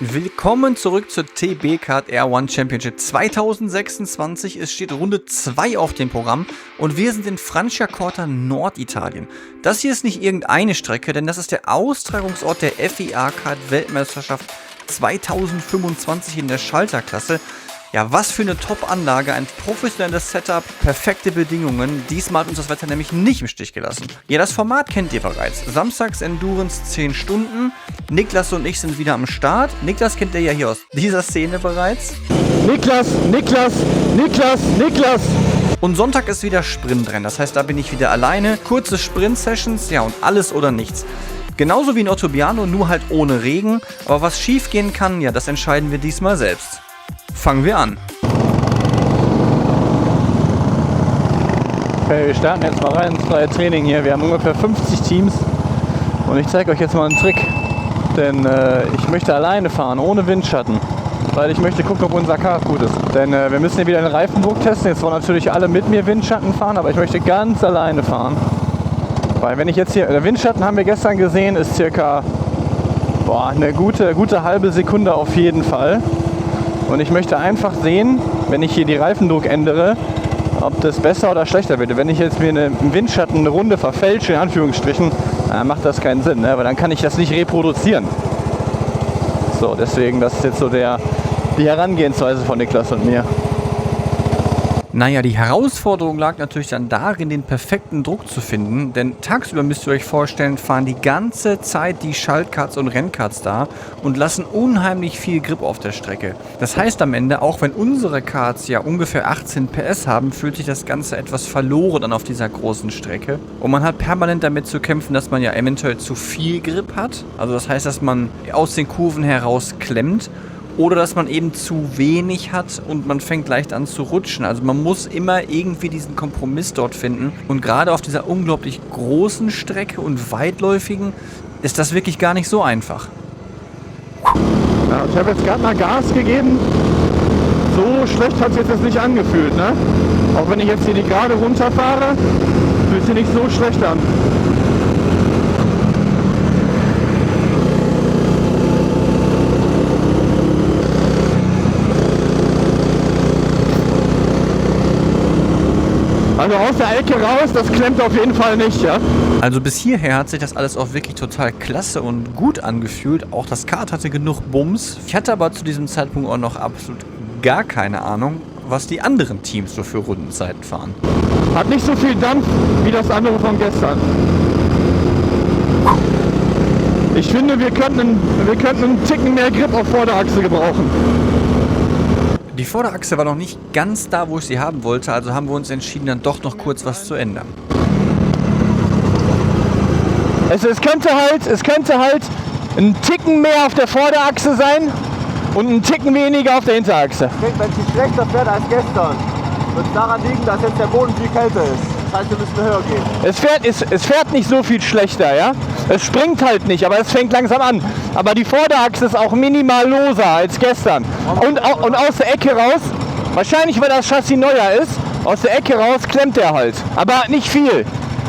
Willkommen zurück zur TB Kart R1 Championship 2026. Es steht Runde 2 auf dem Programm und wir sind in Franciacorta, Norditalien. Das hier ist nicht irgendeine Strecke, denn das ist der Austragungsort der FIA Kart Weltmeisterschaft 2025 in der Schalterklasse. Ja, was für eine Top-Anlage, ein professionelles Setup, perfekte Bedingungen. Diesmal hat uns das Wetter nämlich nicht im Stich gelassen. Ja, das Format kennt ihr bereits. Samstags Endurance 10 Stunden. Niklas und ich sind wieder am Start. Niklas kennt ihr ja hier aus dieser Szene bereits. Niklas! Und Sonntag ist wieder Sprintrennen. Das heißt, da bin ich wieder alleine. Kurze Sprint-Sessions, ja, und alles oder nichts. Genauso wie in Ottobiano, nur halt ohne Regen. Aber was schief gehen kann, ja, das entscheiden wir diesmal selbst. Fangen wir an. Okay, wir starten jetzt mal rein ins freie Training hier. Wir haben ungefähr 50 Teams und ich zeige euch jetzt mal einen Trick. Denn ich möchte alleine fahren, ohne Windschatten. Weil ich möchte gucken, ob unser Kart gut ist. Denn wir müssen hier wieder den Reifendruck testen. Jetzt wollen natürlich alle mit mir Windschatten fahren, aber ich möchte ganz alleine fahren. Weil wenn ich jetzt hier, der Windschatten haben wir gestern gesehen, ist circa eine gute halbe Sekunde auf jeden Fall. Und ich möchte einfach sehen, wenn ich hier die Reifendruck ändere, ob das besser oder schlechter wird. Wenn ich jetzt mir im Windschatten eine Runde verfälsche, in Anführungsstrichen, macht das keinen Sinn, ne? Weil dann kann ich das nicht reproduzieren. So, deswegen, das ist jetzt so die Herangehensweise von Niklas und mir. Naja, die Herausforderung lag natürlich dann darin, den perfekten Druck zu finden, denn tagsüber müsst ihr euch vorstellen, fahren die ganze Zeit die Schaltkarts und Rennkarts da und lassen unheimlich viel Grip auf der Strecke. Das heißt am Ende, auch wenn unsere Karts ja ungefähr 18 PS haben, fühlt sich das Ganze etwas verloren an auf dieser großen Strecke. Und man hat permanent damit zu kämpfen, dass man ja eventuell zu viel Grip hat. Also das heißt, dass man aus den Kurven heraus klemmt. Oder dass man eben zu wenig hat und man fängt leicht an zu rutschen. Also man muss immer irgendwie diesen Kompromiss dort finden. Und gerade auf dieser unglaublich großen Strecke und weitläufigen ist das wirklich gar nicht so einfach. Ja, ich habe jetzt gerade mal Gas gegeben. So schlecht hat es jetzt nicht angefühlt, ne? Auch wenn ich jetzt hier die Gerade runterfahre, fühlt sich nicht so schlecht an. Also aus der Ecke raus, das klemmt auf jeden Fall nicht, ja? Also bis hierher hat sich das alles auch wirklich total klasse und gut angefühlt. Auch das Kart hatte genug Bums. Ich hatte aber zu diesem Zeitpunkt auch noch absolut gar keine Ahnung, was die anderen Teams so für Rundenzeiten fahren. Hat nicht so viel Dampf wie das andere von gestern. Ich finde, wir könnten einen Ticken mehr Grip auf Vorderachse gebrauchen. Die Vorderachse war noch nicht ganz da, wo ich sie haben wollte, also haben wir uns entschieden, dann doch noch kurz was zu ändern. Es könnte halt ein Ticken mehr auf der Vorderachse sein und ein Ticken weniger auf der Hinterachse. Ich denke, wenn sie schlechter fährt als gestern, wird es daran liegen, dass jetzt der Boden viel kälter ist. Das heißt, wir müssen höher gehen. Es fährt nicht so viel schlechter, ja? Es springt halt nicht, aber es fängt langsam an. Aber die Vorderachse ist auch minimal loser als gestern. Und aus der Ecke raus, wahrscheinlich weil das Chassis neuer ist, aus der Ecke raus klemmt er halt. Aber nicht viel.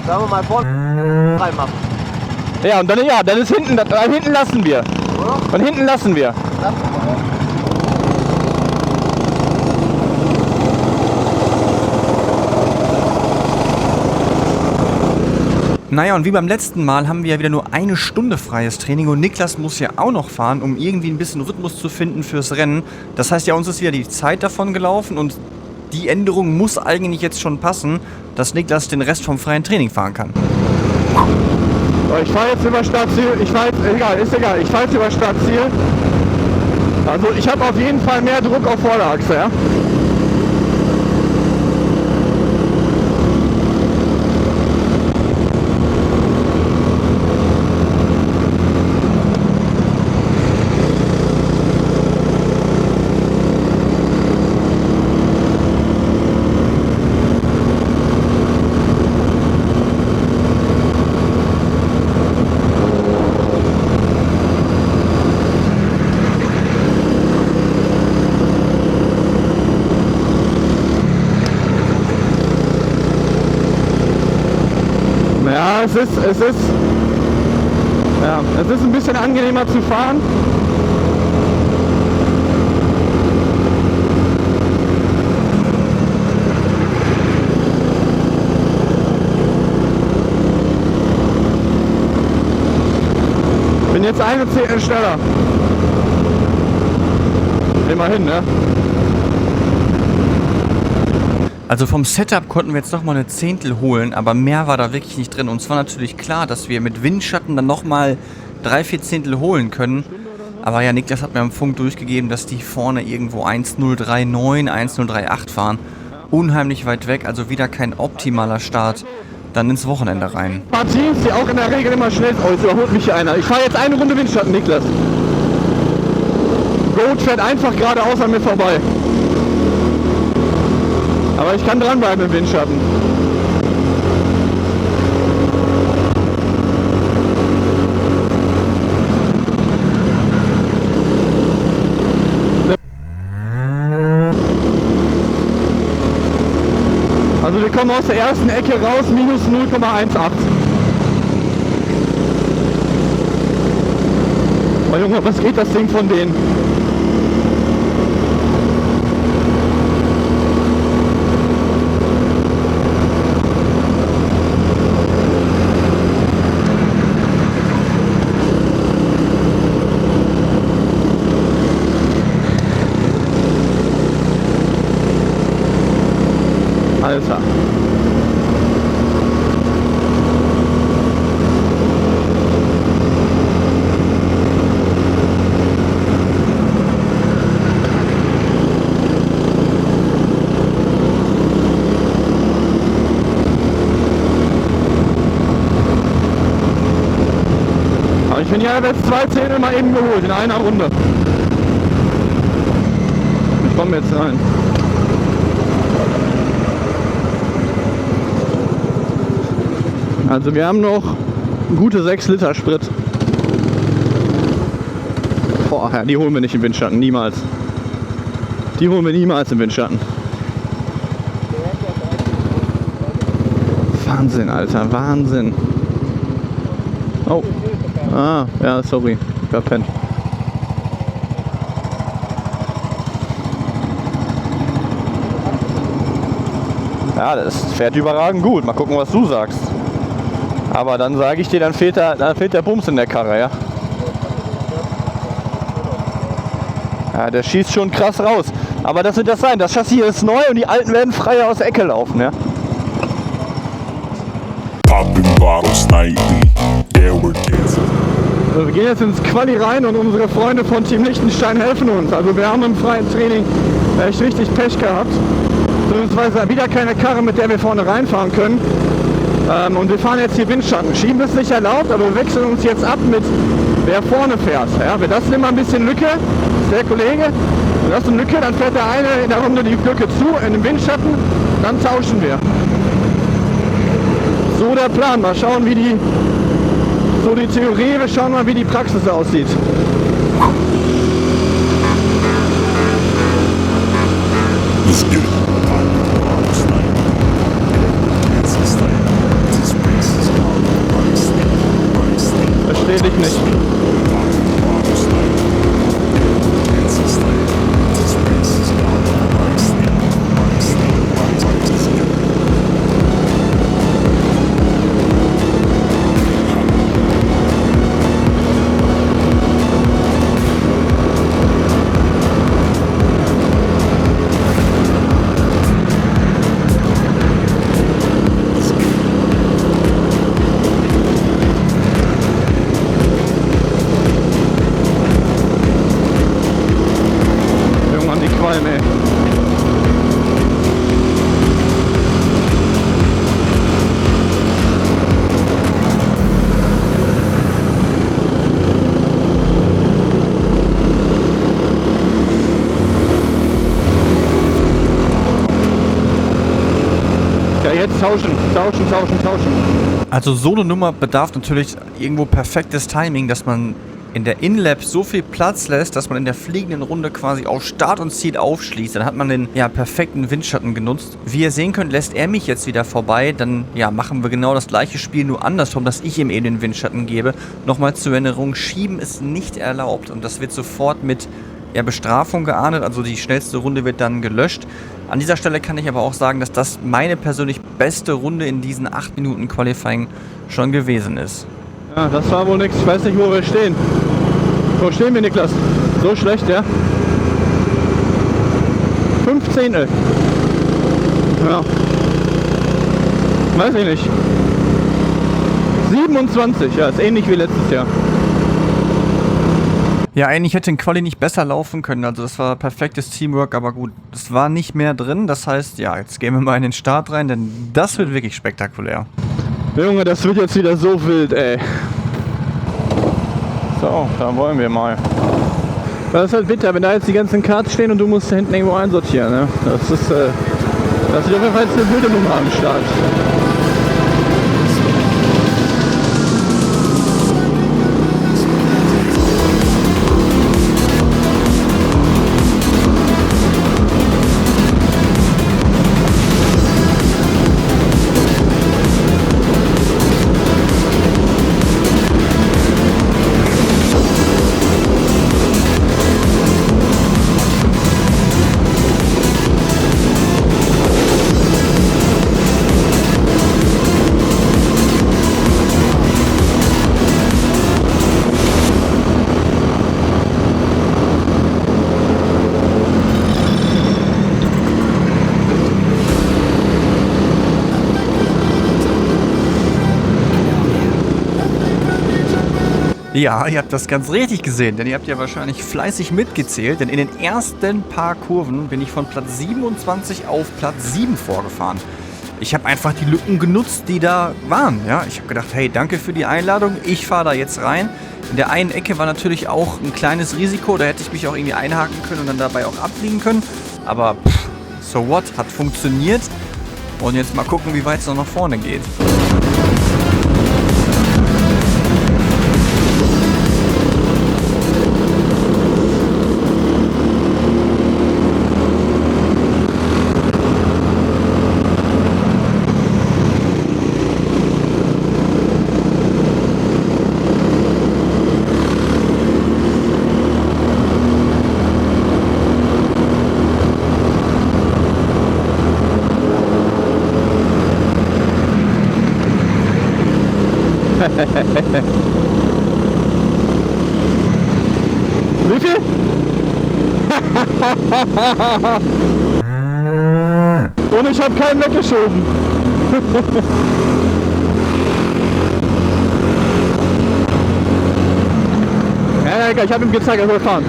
Sagen wir mal vorne reinmachen. Ja, und dann ist hinten lassen wir. Oder? Und hinten lassen wir. Naja, und wie beim letzten Mal haben wir ja wieder nur eine Stunde freies Training und Niklas muss ja auch noch fahren, um irgendwie ein bisschen Rhythmus zu finden fürs Rennen. Das heißt ja, uns ist wieder die Zeit davon gelaufen und die Änderung muss eigentlich jetzt schon passen, dass Niklas den Rest vom freien Training fahren kann. Ich fahre jetzt über Startziel. Ich fahre jetzt über Startziel. Also ich habe auf jeden Fall mehr Druck auf Vorderachse, ja? Es ist ein bisschen angenehmer zu fahren. Bin jetzt eine Zehntel schneller. Immerhin, ne? Also vom Setup konnten wir jetzt nochmal eine Zehntel holen, aber mehr war da wirklich nicht drin. Und zwar natürlich klar, dass wir mit Windschatten dann nochmal 3-4 Zehntel holen können. Aber ja, Niklas hat mir am Funk durchgegeben, dass die vorne irgendwo 1.039, 1.038 fahren. Unheimlich weit weg, also wieder kein optimaler Start dann ins Wochenende rein. Ein paar Teams, die auch in der Regel immer schnell sind. Oh, jetzt überholt mich hier einer. Ich fahre jetzt eine Runde Windschatten, Niklas. Goat fährt einfach geradeaus an mir vorbei. Aber ich kann dranbleiben im Windschatten. Also wir kommen aus der ersten Ecke raus, minus 0,18. Oh Junge, was geht das Ding von denen? Alter. Aber ich bin ja jetzt 2 Zehntel mal eben geholt in einer Runde. Ich komme jetzt rein. Also wir haben noch gute 6 Liter Sprit. Boah, ja, die holen wir nicht im Windschatten, niemals. Die holen wir niemals im Windschatten. Wahnsinn, Alter, Wahnsinn. Oh, ah, ja, sorry, verpennt. Ja, das fährt überragend gut. Mal gucken, was du sagst. Aber dann sage ich dir, dann fehlt der Bums in der Karre, ja. Ja, der schießt schon krass raus. Aber das wird das sein. Das Chassis ist neu und die alten werden frei aus der Ecke laufen, ja. Also wir gehen jetzt ins Quali rein und unsere Freunde von Team Liechtenstein helfen uns. Also wir haben im freien Training echt richtig Pech gehabt. Beziehungsweise wieder keine Karre, mit der wir vorne reinfahren können. Und wir fahren jetzt hier Windschatten. Schieben ist nicht erlaubt, aber wir wechseln uns jetzt ab mit wer vorne fährt. Ja, wir lassen immer ein bisschen Lücke, das ist der Kollege. Wir lassen Lücke, dann fährt der eine in der Runde die Lücke zu, in den Windschatten, dann tauschen wir. So der Plan. Mal schauen, wie die Theorie, wir schauen mal, wie die Praxis aussieht. Let's get it. Verstehe dich nicht. Jetzt tauschen. Also so eine Nummer bedarf natürlich irgendwo perfektes Timing, dass man in der In-Lap so viel Platz lässt, dass man in der fliegenden Runde quasi auf Start und Ziel aufschließt. Dann hat man den perfekten Windschatten genutzt. Wie ihr sehen könnt, lässt er mich jetzt wieder vorbei. Dann machen wir genau das gleiche Spiel, nur andersrum, dass ich ihm eben den Windschatten gebe. Nochmal zur Erinnerung, Schieben ist nicht erlaubt und das wird sofort mit Bestrafung geahndet. Also die schnellste Runde wird dann gelöscht. An dieser Stelle kann ich aber auch sagen, dass das meine persönlich beste Runde in diesen 8 Minuten Qualifying schon gewesen ist. Ja, das war wohl nichts. Ich weiß nicht, wo wir stehen. Wo stehen wir, Niklas? So schlecht, ja? 15. Ja. Weiß ich nicht. 27, ja, ist ähnlich wie letztes Jahr. Ja, eigentlich hätte ein Quali nicht besser laufen können. Also das war perfektes Teamwork, aber gut, es war nicht mehr drin. Das heißt, ja, jetzt gehen wir mal in den Start rein, denn das wird wirklich spektakulär. Junge, das wird jetzt wieder so wild, ey. So, da wollen wir mal. Das ist halt bitter, wenn da jetzt die ganzen Karten stehen und du musst da hinten irgendwo einsortieren, ne? Das ist, das ist auf jeden Fall jetzt eine wilde Nummer am Start. Ja, ihr habt das ganz richtig gesehen, denn ihr habt ja wahrscheinlich fleißig mitgezählt, denn in den ersten paar Kurven bin ich von Platz 27 auf Platz 7 vorgefahren. Ich habe einfach die Lücken genutzt, die da waren. Ja, ich habe gedacht, hey, danke für die Einladung, ich fahre da jetzt rein. In der einen Ecke war natürlich auch ein kleines Risiko, da hätte ich mich auch irgendwie einhaken können und dann dabei auch abfliegen können. Aber so what, hat funktioniert. Und jetzt mal gucken, wie weit es noch nach vorne geht. Wie viel? Und ich habe keinen weggeschoben. Ja, egal, ich habe ihm gezeigt, er soll fahren.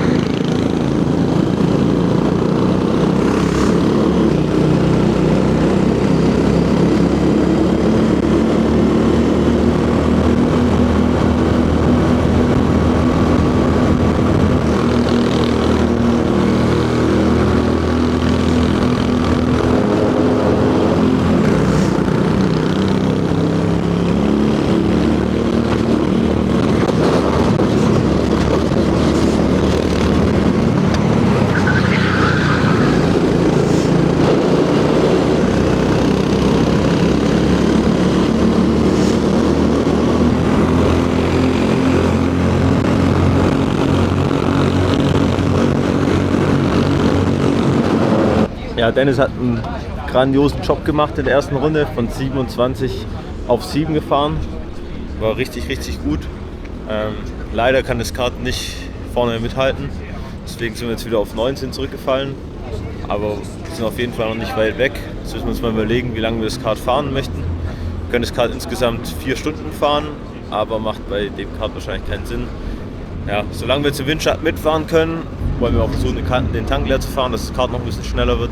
Ja, Dennis hat einen grandiosen Job gemacht in der ersten Runde, von 27 auf 7 gefahren. War richtig, richtig gut. Leider kann das Kart nicht vorne mithalten, deswegen sind wir jetzt wieder auf 19 zurückgefallen. Aber wir sind auf jeden Fall noch nicht weit weg. Jetzt müssen wir uns mal überlegen, wie lange wir das Kart fahren möchten. Wir können das Kart insgesamt 4 Stunden fahren, aber macht bei dem Kart wahrscheinlich keinen Sinn. Ja, solange wir zum Windschatten mitfahren können, wollen wir auch versuchen, den Tank leer zu fahren, dass das Kart noch ein bisschen schneller wird.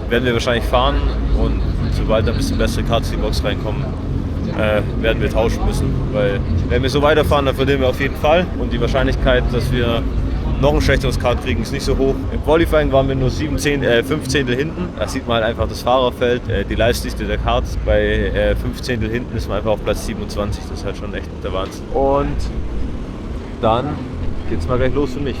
Werden wir wahrscheinlich fahren und sobald da ein bisschen bessere Karts in die Box reinkommen, werden wir tauschen müssen. Weil wenn wir so weiterfahren, dann verlieren wir auf jeden Fall. Und die Wahrscheinlichkeit, dass wir noch ein schlechteres Kart kriegen, ist nicht so hoch. Im Qualifying waren wir nur 5 Zehntel hinten. Da sieht man halt einfach das Fahrerfeld, die Leistdichte der Karts. Bei 5 Zehntel hinten ist man einfach auf Platz 27. Das ist halt schon echt der Wahnsinn. Und dann geht's mal gleich los für mich.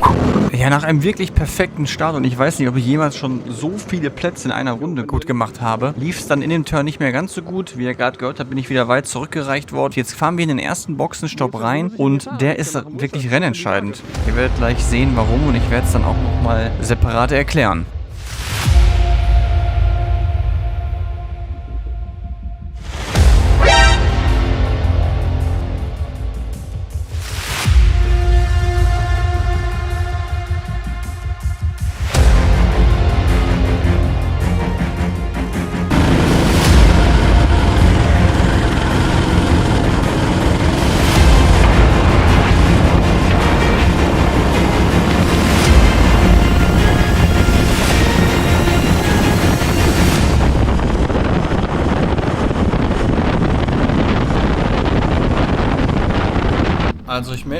Ja, nach einem wirklich perfekten Start, und ich weiß nicht, ob ich jemals schon so viele Plätze in einer Runde gut gemacht habe, lief es dann in dem Turn nicht mehr ganz so gut. Wie ihr gerade gehört habt, bin ich wieder weit zurückgereicht worden. Jetzt fahren wir in den ersten Boxenstopp rein und der ist wirklich rennentscheidend. Ihr werdet gleich sehen, warum, und ich werde es dann auch nochmal separat erklären.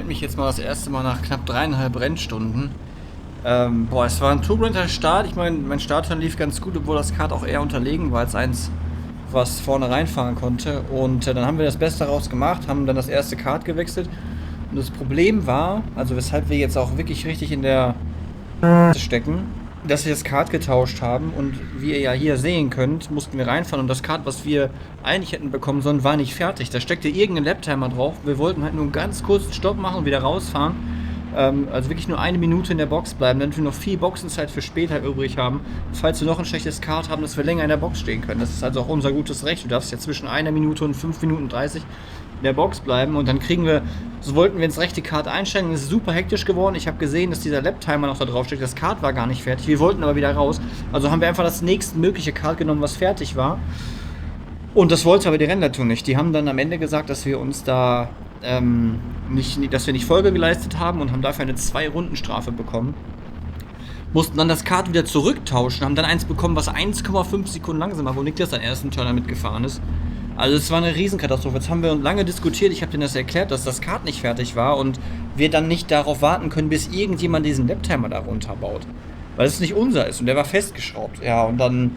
melde mich jetzt mal das erste Mal nach knapp 3,5 Rennstunden. Es war ein turbulenter Start. Ich meine, mein Startturn lief ganz gut, obwohl das Kart auch eher unterlegen war als eins, was vorne reinfahren konnte. Und dann haben wir das Beste daraus gemacht, haben dann das erste Kart gewechselt. Und das Problem war, also weshalb wir jetzt auch wirklich richtig in der stecken, dass wir das Kart getauscht haben. Und wie ihr ja hier sehen könnt, mussten wir reinfahren. Und das Kart, was wir eigentlich hätten bekommen sollen, war nicht fertig. Da steckte irgendein Laptimer drauf. Wir wollten halt nur einen ganz kurzen Stopp machen und wieder rausfahren. Also wirklich nur 1 Minute in der Box bleiben, damit wir noch viel Boxenzeit für später übrig haben, falls wir noch ein schlechtes Kart haben, dass wir länger in der Box stehen können. Das ist also auch unser gutes Recht. Du darfst ja zwischen 1 Minute und 5 Minuten 30 in der Box bleiben und dann kriegen wir, so wollten wir ins rechte Kart einsteigen. Es ist super hektisch geworden. Ich habe gesehen, dass dieser Laptimer noch da drauf steht. Das Kart war gar nicht fertig. Wir wollten aber wieder raus. Also haben wir einfach das nächstmögliche Kart genommen, was fertig war. Und das wollte aber die Rennleitung nicht. Die haben dann am Ende gesagt, dass wir uns da dass wir nicht Folge geleistet haben und haben dafür eine 2-Runden-Strafe bekommen. Mussten dann das Kart wieder zurücktauschen, haben dann eins bekommen, was 1,5 Sekunden langsamer, wo Niklas seinen ersten Turner mitgefahren ist. Also es war eine Riesenkatastrophe. Jetzt haben wir lange diskutiert, ich habe denen das erklärt, dass das Kart nicht fertig war und wir dann nicht darauf warten können, bis irgendjemand diesen Laptimer da runterbaut. Weil es nicht unser ist und der war festgeschraubt. Ja, und dann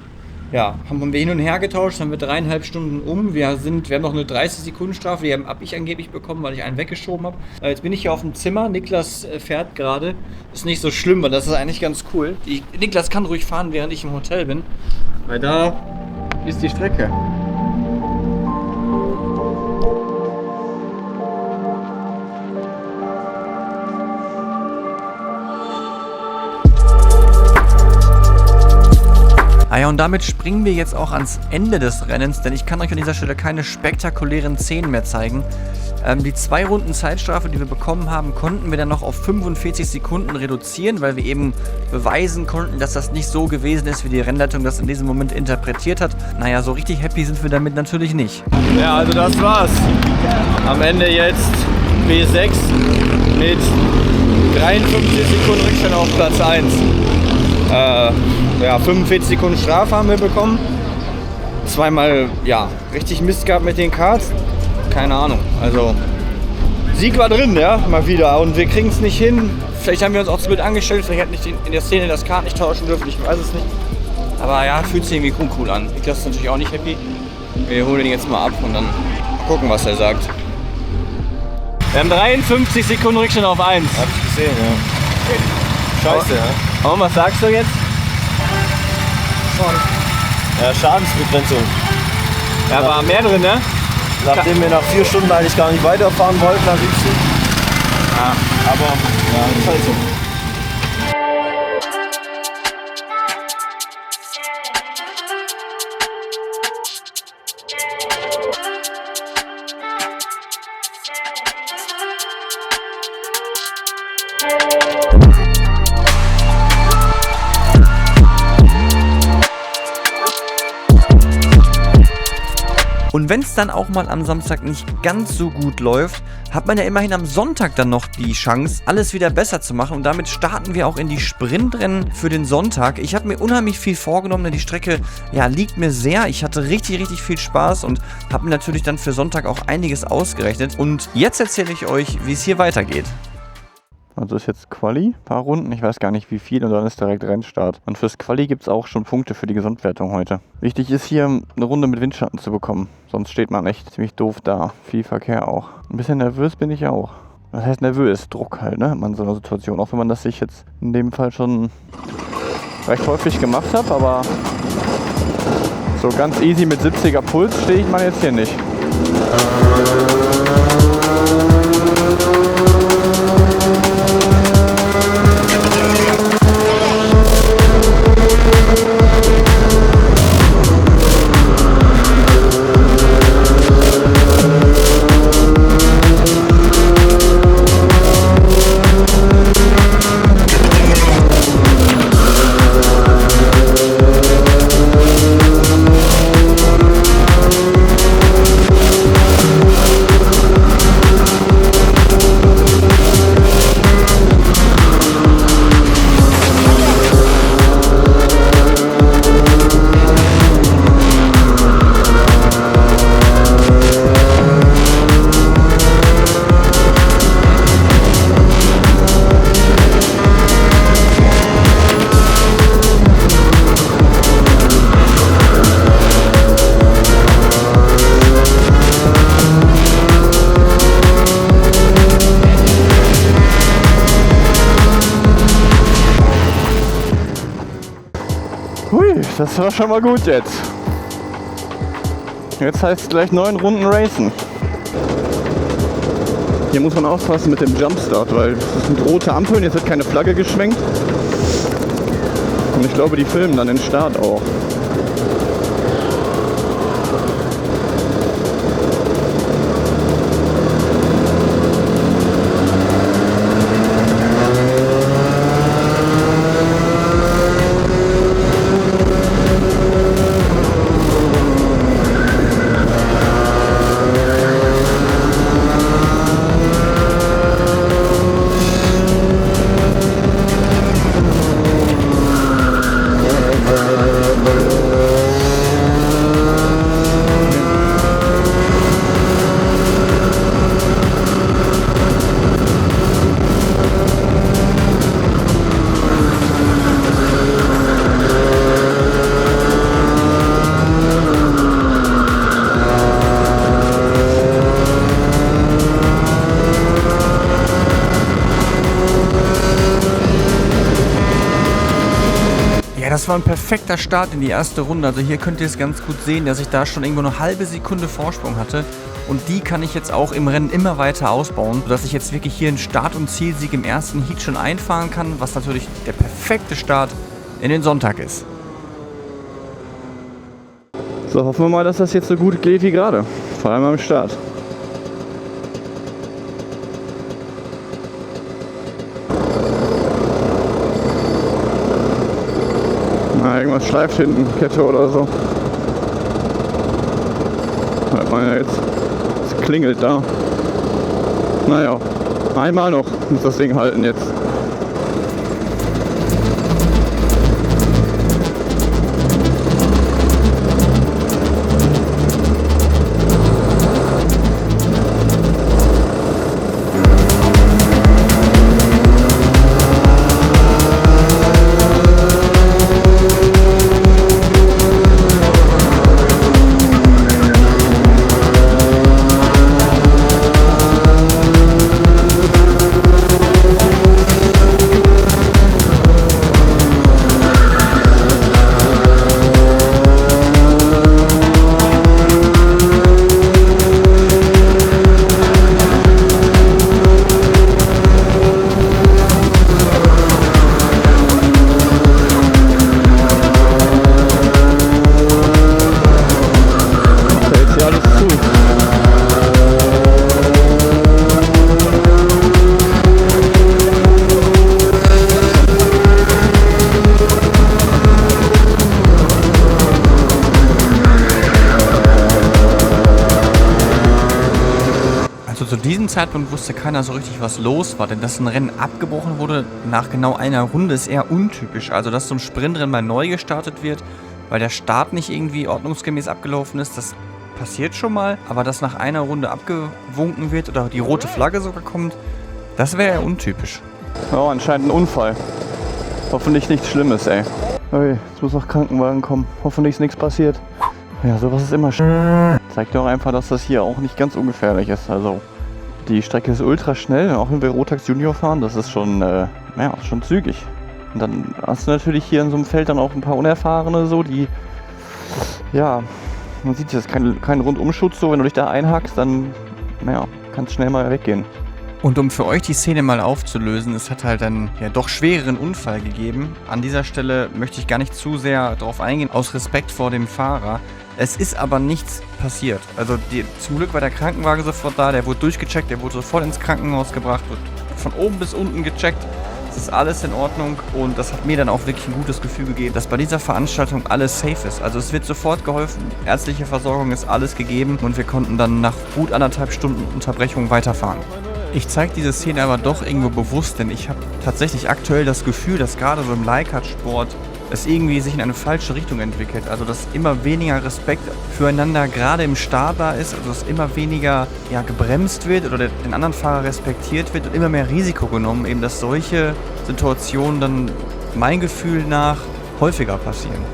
haben wir hin und her getauscht, haben wir 3,5 Stunden um. Wir haben noch eine 30-Sekunden-Strafe, die habe ich angeblich bekommen, weil ich einen weggeschoben habe. Jetzt bin ich hier auf dem Zimmer, Niklas fährt gerade. Ist nicht so schlimm, weil das ist eigentlich ganz cool. Niklas kann ruhig fahren, während ich im Hotel bin. Weil da ist die Strecke. Und damit springen wir jetzt auch ans Ende des Rennens, denn ich kann euch an dieser Stelle keine spektakulären Szenen mehr zeigen. Die 2 Runden Zeitstrafe, die wir bekommen haben, konnten wir dann noch auf 45 Sekunden reduzieren, weil wir eben beweisen konnten, dass das nicht so gewesen ist, wie die Rennleitung das in diesem Moment interpretiert hat. Naja, so richtig happy sind wir damit natürlich nicht. Ja, also das war's. Am Ende jetzt P6 mit 53 Sekunden Rückstand auf Platz 1. 45 Sekunden Strafe haben wir bekommen. Zweimal, richtig Mist gehabt mit den Karts. Keine Ahnung, also Sieg war drin, mal wieder. Und wir kriegen es nicht hin. Vielleicht haben wir uns auch zu blöd angestellt, vielleicht hätten nicht in der Szene das Kart nicht tauschen dürfen, ich weiß es nicht. Aber fühlt sich irgendwie uncool an. Niklas ist natürlich auch nicht happy. Wir holen ihn jetzt mal ab und dann gucken, was er sagt. Wir haben 53 Sekunden Rückstand auf 1. Hab ich gesehen, Scheiße, Und was sagst du jetzt? Ja, Schadensbegrenzung. Ja, war mehr drin, ne? Nachdem wir nach 4 Stunden eigentlich gar nicht weiterfahren wollten, am liebsten. Ja, aber ist halt so. Und wenn es dann auch mal am Samstag nicht ganz so gut läuft, hat man ja immerhin am Sonntag dann noch die Chance, alles wieder besser zu machen. Und damit starten wir auch in die Sprintrennen für den Sonntag. Ich habe mir unheimlich viel vorgenommen, denn die Strecke liegt mir sehr. Ich hatte richtig, richtig viel Spaß und habe mir natürlich dann für Sonntag auch einiges ausgerechnet. Und jetzt erzähle ich euch, wie es hier weitergeht. Also ist jetzt Quali, paar Runden, ich weiß gar nicht wie viel und dann ist direkt Rennstart. Und fürs Quali gibt es auch schon Punkte für die Gesamtwertung heute. Wichtig ist hier eine Runde mit Windschatten zu bekommen, sonst steht man echt ziemlich doof da. Viel Verkehr auch. Ein bisschen nervös bin ich auch. Das heißt nervös, Druck halt, ne, in so einer Situation. Auch wenn man das sich jetzt in dem Fall schon recht häufig gemacht hat, aber so ganz easy mit 70er Puls stehe ich mal jetzt hier nicht. Das war schon mal gut jetzt. Jetzt heißt es gleich 9 Runden racen. Hier muss man aufpassen mit dem Jumpstart, weil es sind rote Ampeln, jetzt wird keine Flagge geschwenkt. Und ich glaube, die filmen dann den Start auch. Das war ein perfekter Start in die erste Runde. Also hier könnt ihr es ganz gut sehen, dass ich da schon irgendwo eine halbe Sekunde Vorsprung hatte. Und die kann ich jetzt auch im Rennen immer weiter ausbauen, sodass ich jetzt wirklich hier einen Start- und Zielsieg im ersten Heat schon einfahren kann, was natürlich der perfekte Start in den Sonntag ist. So, hoffen wir mal, dass das jetzt so gut geht wie gerade. Vor allem am Start. Na, irgendwas schleift hinten, Kette oder so. Hört man ja jetzt. Es klingelt da. Naja, einmal noch muss das Ding halten jetzt. Zu diesem Zeitpunkt wusste keiner so richtig, was los war, denn dass ein Rennen abgebrochen wurde nach genau einer Runde ist eher untypisch. Also dass so ein Sprintrennen mal neu gestartet wird, weil der Start nicht irgendwie ordnungsgemäß abgelaufen ist, das passiert schon mal. Aber dass nach einer Runde abgewunken wird oder die rote Flagge sogar kommt, das wäre eher untypisch. Oh, anscheinend ein Unfall. Hoffentlich nichts Schlimmes, ey. Ui, jetzt muss noch Krankenwagen kommen. Hoffentlich ist nichts passiert. Ja, sowas ist immer zeigt doch einfach, dass das hier auch nicht ganz ungefährlich ist. Also die Strecke ist ultra schnell, auch wenn wir Rotax Junior fahren, das ist schon, schon zügig. Und dann hast du natürlich hier in so einem Feld dann auch ein paar Unerfahrene so, die, ja, man sieht jetzt kein Rundumschutz so, wenn du dich da einhackst, dann, kannst schnell mal weggehen. Und um für euch die Szene mal aufzulösen, es hat halt einen ja doch schwereren Unfall gegeben. An dieser Stelle möchte ich gar nicht zu sehr darauf eingehen, aus Respekt vor dem Fahrer. Es ist aber nichts passiert. Also zum Glück war der Krankenwagen sofort da, der wurde durchgecheckt, der wurde sofort ins Krankenhaus gebracht, wird von oben bis unten gecheckt. Es ist alles in Ordnung und das hat mir dann auch wirklich ein gutes Gefühl gegeben, dass bei dieser Veranstaltung alles safe ist. Also es wird sofort geholfen, ärztliche Versorgung ist alles gegeben und wir konnten dann nach gut 1,5 Stunden Unterbrechung weiterfahren. Ich zeige diese Szene aber doch irgendwo bewusst, denn ich habe tatsächlich aktuell das Gefühl, dass gerade so im Leihkart-Sport es irgendwie sich in eine falsche Richtung entwickelt. Also dass immer weniger Respekt füreinander gerade im Start da ist, also dass immer weniger gebremst wird oder den anderen Fahrer respektiert wird und immer mehr Risiko genommen, eben dass solche Situationen dann mein Gefühl nach häufiger passieren.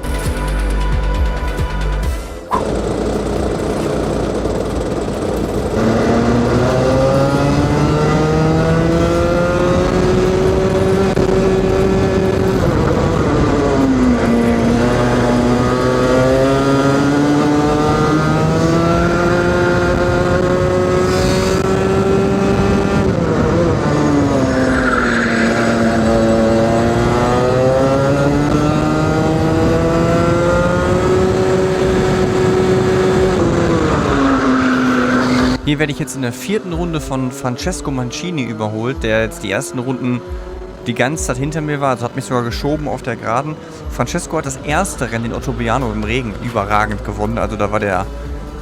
werde ich jetzt in der 4. Runde von Francesco Mancini überholt, der jetzt die ersten Runden die ganze Zeit hinter mir war, also hat mich sogar geschoben auf der Geraden. Francesco hat das erste Rennen in Ottobriano im Regen überragend gewonnen, also da war der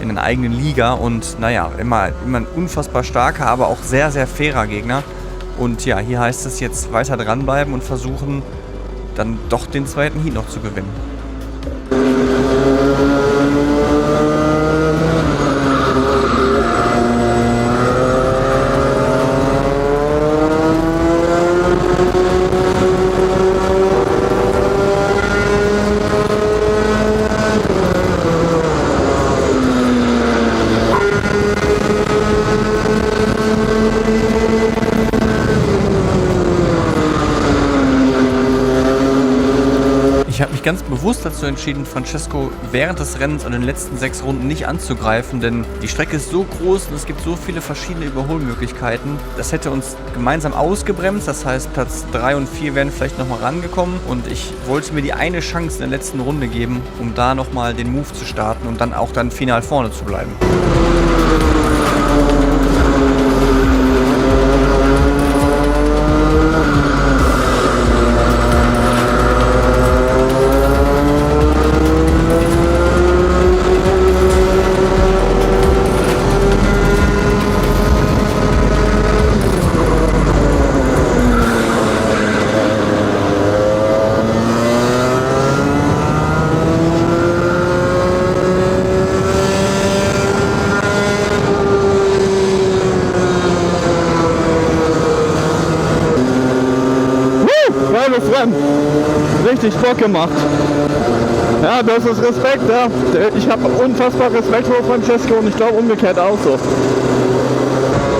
in einer eigenen Liga und naja, immer ein unfassbar starker, aber auch sehr, sehr fairer Gegner. Und ja, hier heißt es jetzt weiter dranbleiben und versuchen, dann doch den zweiten Heat noch zu gewinnen. Ich habe mich ganz bewusst dazu entschieden, Francesco während des Rennens an den letzten 6 Runden nicht anzugreifen, denn die Strecke ist so groß und es gibt so viele verschiedene Überholmöglichkeiten. Das hätte uns gemeinsam ausgebremst, das heißt Platz 3 und 4 wären vielleicht nochmal rangekommen und ich wollte mir die eine Chance in der letzten Runde geben, um da nochmal den Move zu starten und dann auch final vorne zu bleiben. Rennen. Richtig Bock gemacht. Ja, das ist Respekt. Ja. Ich habe unfassbar Respekt vor Francesco und ich glaube umgekehrt auch so.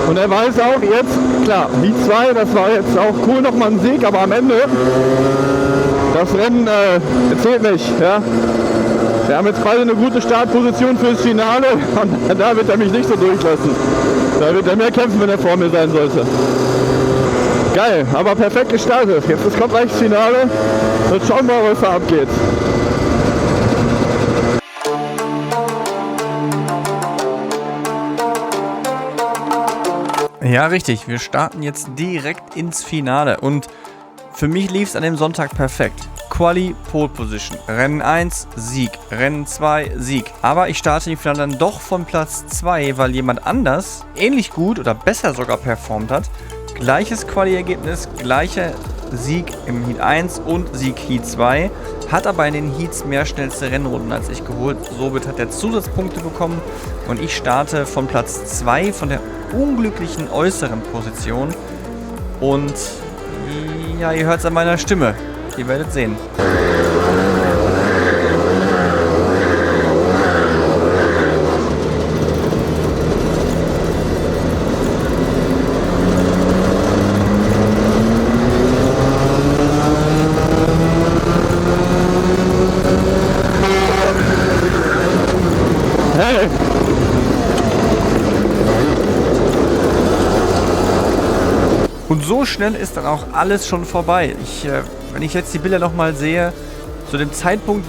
Und er weiß auch jetzt, klar, die 2, das war jetzt auch cool, nochmal ein Sieg, aber am Ende, das Rennen zählt nicht. Ja. Wir haben jetzt beide eine gute Startposition fürs Finale und da wird er mich nicht so durchlassen. Da wird er mehr kämpfen, wenn er vor mir sein sollte. Geil, aber perfekt gestartet. Jetzt kommt gleich das Finale. Jetzt schauen wir mal, was da abgeht. Ja, richtig. Wir starten jetzt direkt ins Finale. Und für mich lief es an dem Sonntag perfekt. Quali, Pole Position. Rennen 1, Sieg. Rennen 2, Sieg. Aber ich starte im Finale dann doch von Platz 2, weil jemand anders ähnlich gut oder besser sogar performt hat. Gleiches Quali-Ergebnis, gleicher Sieg im Heat 1 und Sieg Heat 2, hat aber in den Heats mehr schnellste Rennrunden als ich geholt. Somit hat er Zusatzpunkte bekommen und ich starte von Platz 2 von der unglücklichen äußeren Position. Und ja, ihr hört es an meiner Stimme. Ihr werdet sehen. Und so schnell ist dann auch alles schon vorbei. Wenn ich jetzt die Bilder nochmal sehe, zu dem Zeitpunkt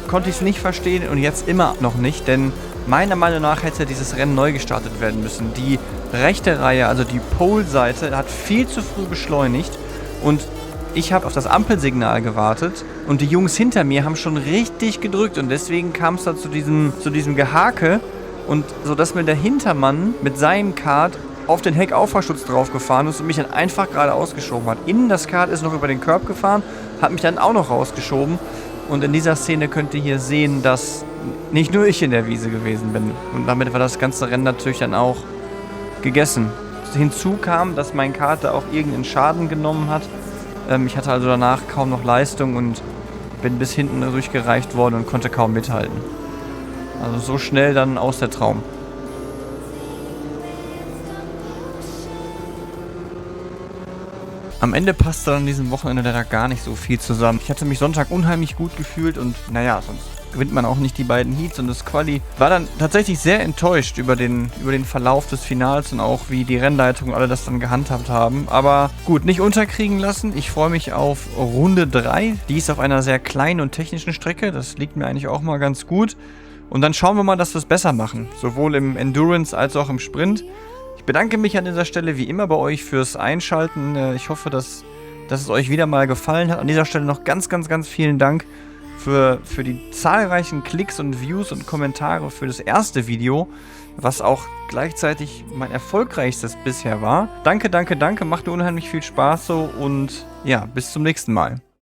konnte ich es nicht verstehen und jetzt immer noch nicht, denn meiner Meinung nach hätte dieses Rennen neu gestartet werden müssen. Die rechte Reihe, also die Pole-Seite, hat viel zu früh beschleunigt und ich habe auf das Ampelsignal gewartet und die Jungs hinter mir haben schon richtig gedrückt und deswegen kam es da zu diesem Gehake und so dass mir der Hintermann mit seinem Kart auf den Heckauffahrschutz draufgefahren ist und mich dann einfach geradeaus geschoben hat. Innen das Kart ist noch über den Curb gefahren, hat mich dann auch noch rausgeschoben. Und in dieser Szene könnt ihr hier sehen, dass nicht nur ich in der Wiese gewesen bin. Und damit war das ganze Rennen natürlich dann auch gegessen. Hinzu kam, dass mein Kart da auch irgendeinen Schaden genommen hat. Ich hatte also danach kaum noch Leistung und bin bis hinten durchgereicht worden und konnte kaum mithalten. Also so schnell dann aus der Traum. Am Ende passte dann an diesem Wochenende leider gar nicht so viel zusammen. Ich hatte mich Sonntag unheimlich gut gefühlt und naja, sonst gewinnt man auch nicht die beiden Heats und das Quali. War dann tatsächlich sehr enttäuscht über den Verlauf des Finals und auch wie die Rennleitung und alle das dann gehandhabt haben. Aber gut, nicht unterkriegen lassen. Ich freue mich auf Runde 3. Die ist auf einer sehr kleinen und technischen Strecke. Das liegt mir eigentlich auch mal ganz gut. Und dann schauen wir mal, dass wir es besser machen. Sowohl im Endurance als auch im Sprint. Ich bedanke mich an dieser Stelle wie immer bei euch fürs Einschalten. Ich hoffe, dass es euch wieder mal gefallen hat. An dieser Stelle noch ganz, ganz, ganz vielen Dank für die zahlreichen Klicks und Views und Kommentare für das erste Video, was auch gleichzeitig mein erfolgreichstes bisher war. Danke, danke, danke. Macht mir unheimlich viel Spaß so und ja, bis zum nächsten Mal.